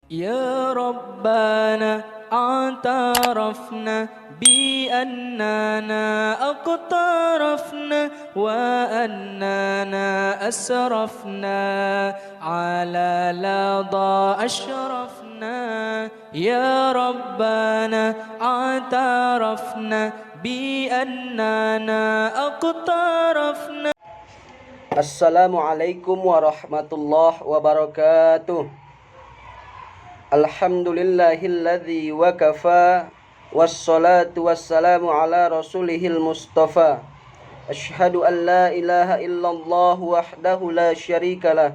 يا ربنا اعترفنا بأننا اقترفنا وأننا أسرفنا على لظى أشرفنا يا ربنا اعترفنا بأننا اقترفنا. Assalamualaikum warahmatullahi wabarakatuh. Alhamdulillahilladzi wa kafa, wassalatu wassalamu ala rasulihil mustafa. Asyhadu an la ilaha illallah wahdahu la syarikalah,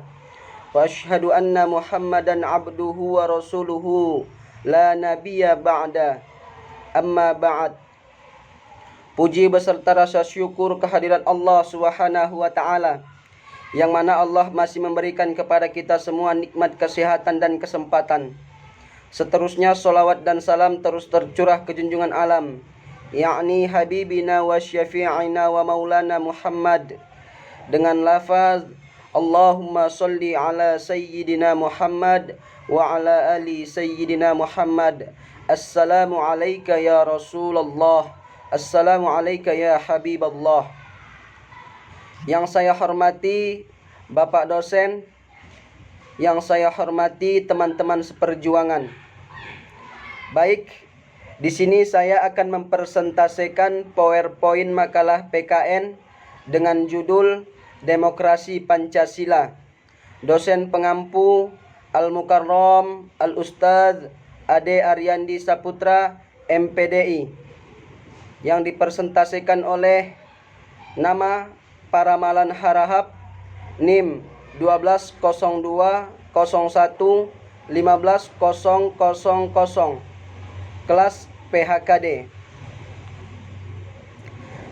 wa asyhadu anna muhammadan abduhu wa rasuluhu la nabiyya ba'da. Amma ba'd. Puji beserta rasa syukur kehadirat Allah Subhanahu wa taala, yang mana Allah masih memberikan kepada kita semua nikmat kesehatan dan kesempatan. Seterusnya salawat dan salam terus tercurah ke junjungan alam, yakni habibina wa syafi'ina wa maulana Muhammad, dengan lafaz Allahumma salli ala sayyidina Muhammad wa ala ali sayyidina Muhammad. Assalamu alayka ya Rasulullah, assalamu alayka ya Habiballah. Yang saya hormati Bapak dosen, yang saya hormati teman-teman seperjuangan. Baik, di sini saya akan mempresentasikan PowerPoint makalah PKN dengan judul Demokrasi Pancasila. Dosen pengampu Al-Mukarram Al-Ustadz Ade Aryandi Saputra, MPDI, yang dipresentasikan oleh nama Paramalan Harahap, NIM 120201150000, kelas PHKD.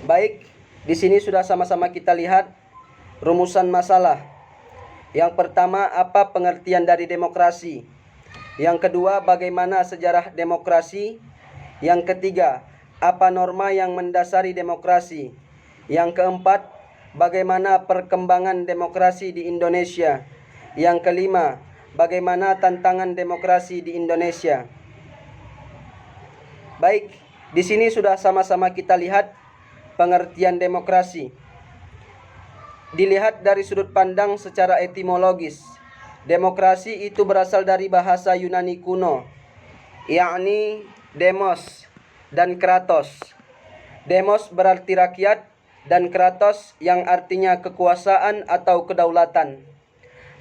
Baik, di sini sudah sama-sama kita lihat rumusan masalah. Yang pertama, apa pengertian dari demokrasi? Yang kedua, bagaimana sejarah demokrasi? Yang ketiga, apa norma yang mendasari demokrasi? Yang keempat, bagaimana perkembangan demokrasi di Indonesia? Yang kelima, bagaimana tantangan demokrasi di Indonesia? Baik, di sini sudah sama-sama kita lihat pengertian demokrasi. Dilihat dari sudut pandang secara etimologis, demokrasi itu berasal dari bahasa Yunani kuno, yakni demos dan kratos. Demos berarti rakyat, dan kratos yang artinya kekuasaan atau kedaulatan.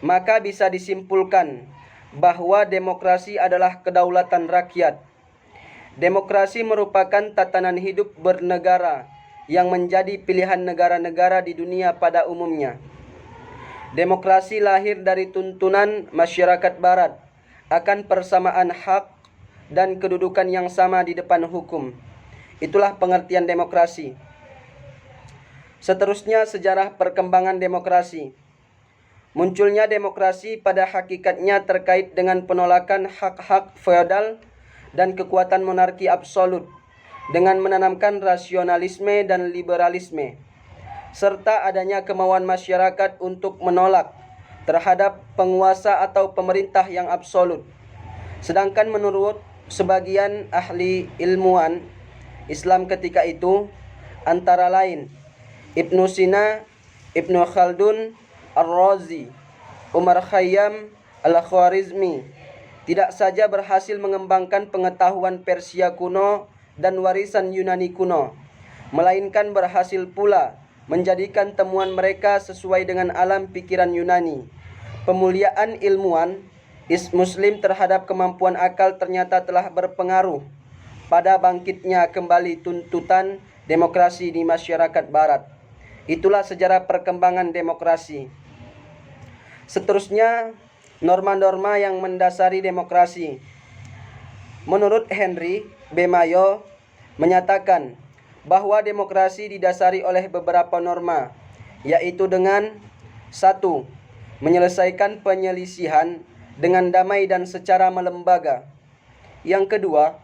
Maka bisa disimpulkan bahwa demokrasi adalah kedaulatan rakyat. Demokrasi merupakan tatanan hidup bernegara yang menjadi pilihan negara-negara di dunia pada umumnya. Demokrasi lahir dari tuntunan masyarakat barat akan persamaan hak dan kedudukan yang sama di depan hukum. Itulah pengertian demokrasi. Seterusnya, sejarah perkembangan demokrasi. Munculnya demokrasi pada hakikatnya terkait dengan penolakan hak-hak feodal dan kekuatan monarki absolut dengan menanamkan rasionalisme dan liberalisme, serta adanya kemauan masyarakat untuk menolak terhadap penguasa atau pemerintah yang absolut. Sedangkan menurut sebagian ahli ilmuwan Islam ketika itu, antara lain Ibnu Sina, Ibnu Khaldun, Ar-Razi, Umar Khayyam, Al-Khwarizmi, tidak saja berhasil mengembangkan pengetahuan Persia kuno dan warisan Yunani kuno, melainkan berhasil pula menjadikan temuan mereka sesuai dengan alam pikiran Yunani. Pemuliaan ilmuwan Muslim terhadap kemampuan akal ternyata telah berpengaruh pada bangkitnya kembali tuntutan demokrasi di masyarakat barat. Itulah sejarah perkembangan demokrasi. Seterusnya, norma-norma yang mendasari demokrasi. Menurut Henry B. Mayo menyatakan bahwa demokrasi didasari oleh beberapa norma, yaitu dengan 1. Menyelesaikan penyelisihan dengan damai dan secara melembaga. Yang kedua,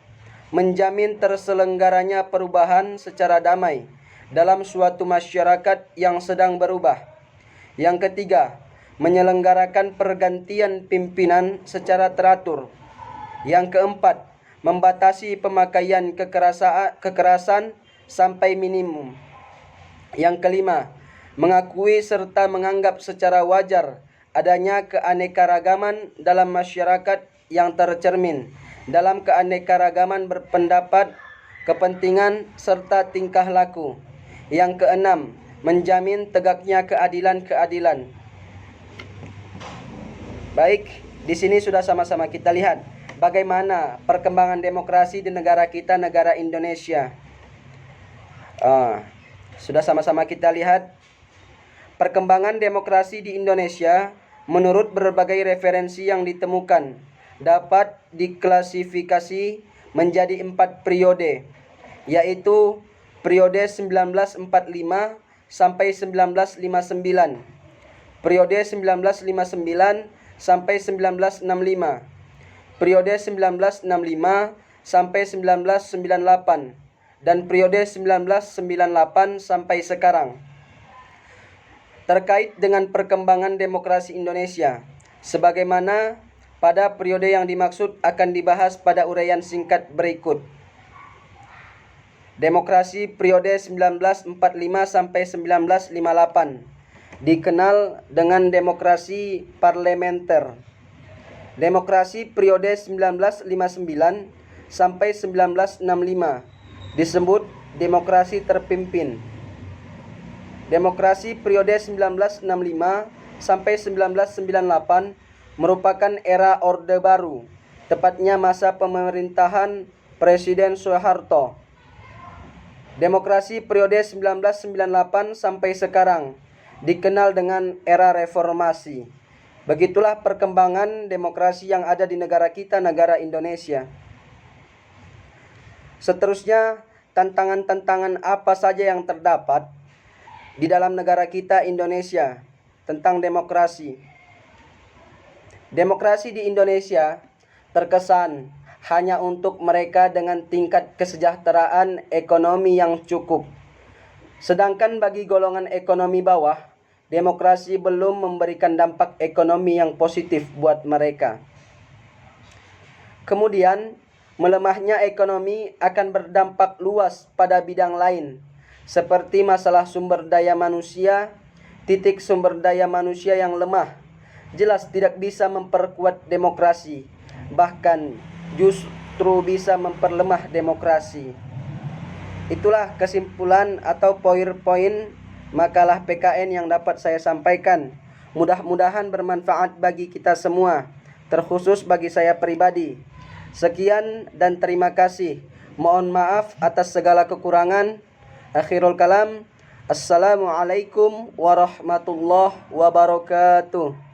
menjamin terselenggaranya perubahan secara damai dalam suatu masyarakat yang sedang berubah. Yang ketiga, menyelenggarakan pergantian pimpinan secara teratur Yang keempat, membatasi pemakaian kekerasan sampai minimum. Yang kelima, mengakui serta menganggap secara wajar adanya keanekaragaman dalam masyarakat yang tercermin dalam keanekaragaman berpendapat, kepentingan, serta tingkah laku. Yang keenam, menjamin tegaknya keadilan. Baik, di sini sudah sama-sama kita lihat bagaimana perkembangan demokrasi di negara kita, negara Indonesia. Sudah sama-sama kita lihat perkembangan demokrasi di Indonesia menurut berbagai referensi yang ditemukan dapat diklasifikasi menjadi 4 periode, yaitu periode 1945 sampai 1959, periode 1959 sampai 1965, periode 1965 sampai 1998, dan periode 1998 sampai sekarang. Terkait dengan perkembangan demokrasi Indonesia, sebagaimana pada periode yang dimaksud akan dibahas pada uraian singkat berikut. Demokrasi periode 1945 sampai 1958 dikenal dengan demokrasi parlementer. Demokrasi periode 1959 sampai 1965 disebut demokrasi terpimpin. Demokrasi periode 1965 sampai 1998 merupakan era Orde Baru, tepatnya masa pemerintahan Presiden Soeharto. Demokrasi periode 1998 sampai sekarang dikenal dengan era reformasi. Begitulah perkembangan demokrasi yang ada di negara kita, negara Indonesia. Seterusnya, tantangan-tantangan apa saja yang terdapat di dalam negara kita Indonesia tentang demokrasi. Demokrasi di Indonesia terkesan hanya untuk mereka dengan tingkat kesejahteraan ekonomi yang cukup. Sedangkan bagi golongan ekonomi bawah, demokrasi belum memberikan dampak ekonomi yang positif buat mereka. Kemudian, melemahnya ekonomi akan berdampak luas pada bidang lain, seperti masalah sumber daya manusia. Titik sumber daya manusia yang lemah jelas tidak bisa memperkuat demokrasi, bahkan justru bisa memperlemah demokrasi. Itulah kesimpulan atau poin-poin makalah PKN yang dapat saya sampaikan. Mudah-mudahan bermanfaat bagi kita semua, terkhusus bagi saya pribadi. Sekian dan terima kasih. Mohon maaf atas segala kekurangan. Akhirul kalam. Assalamualaikum warahmatullahi wabarakatuh.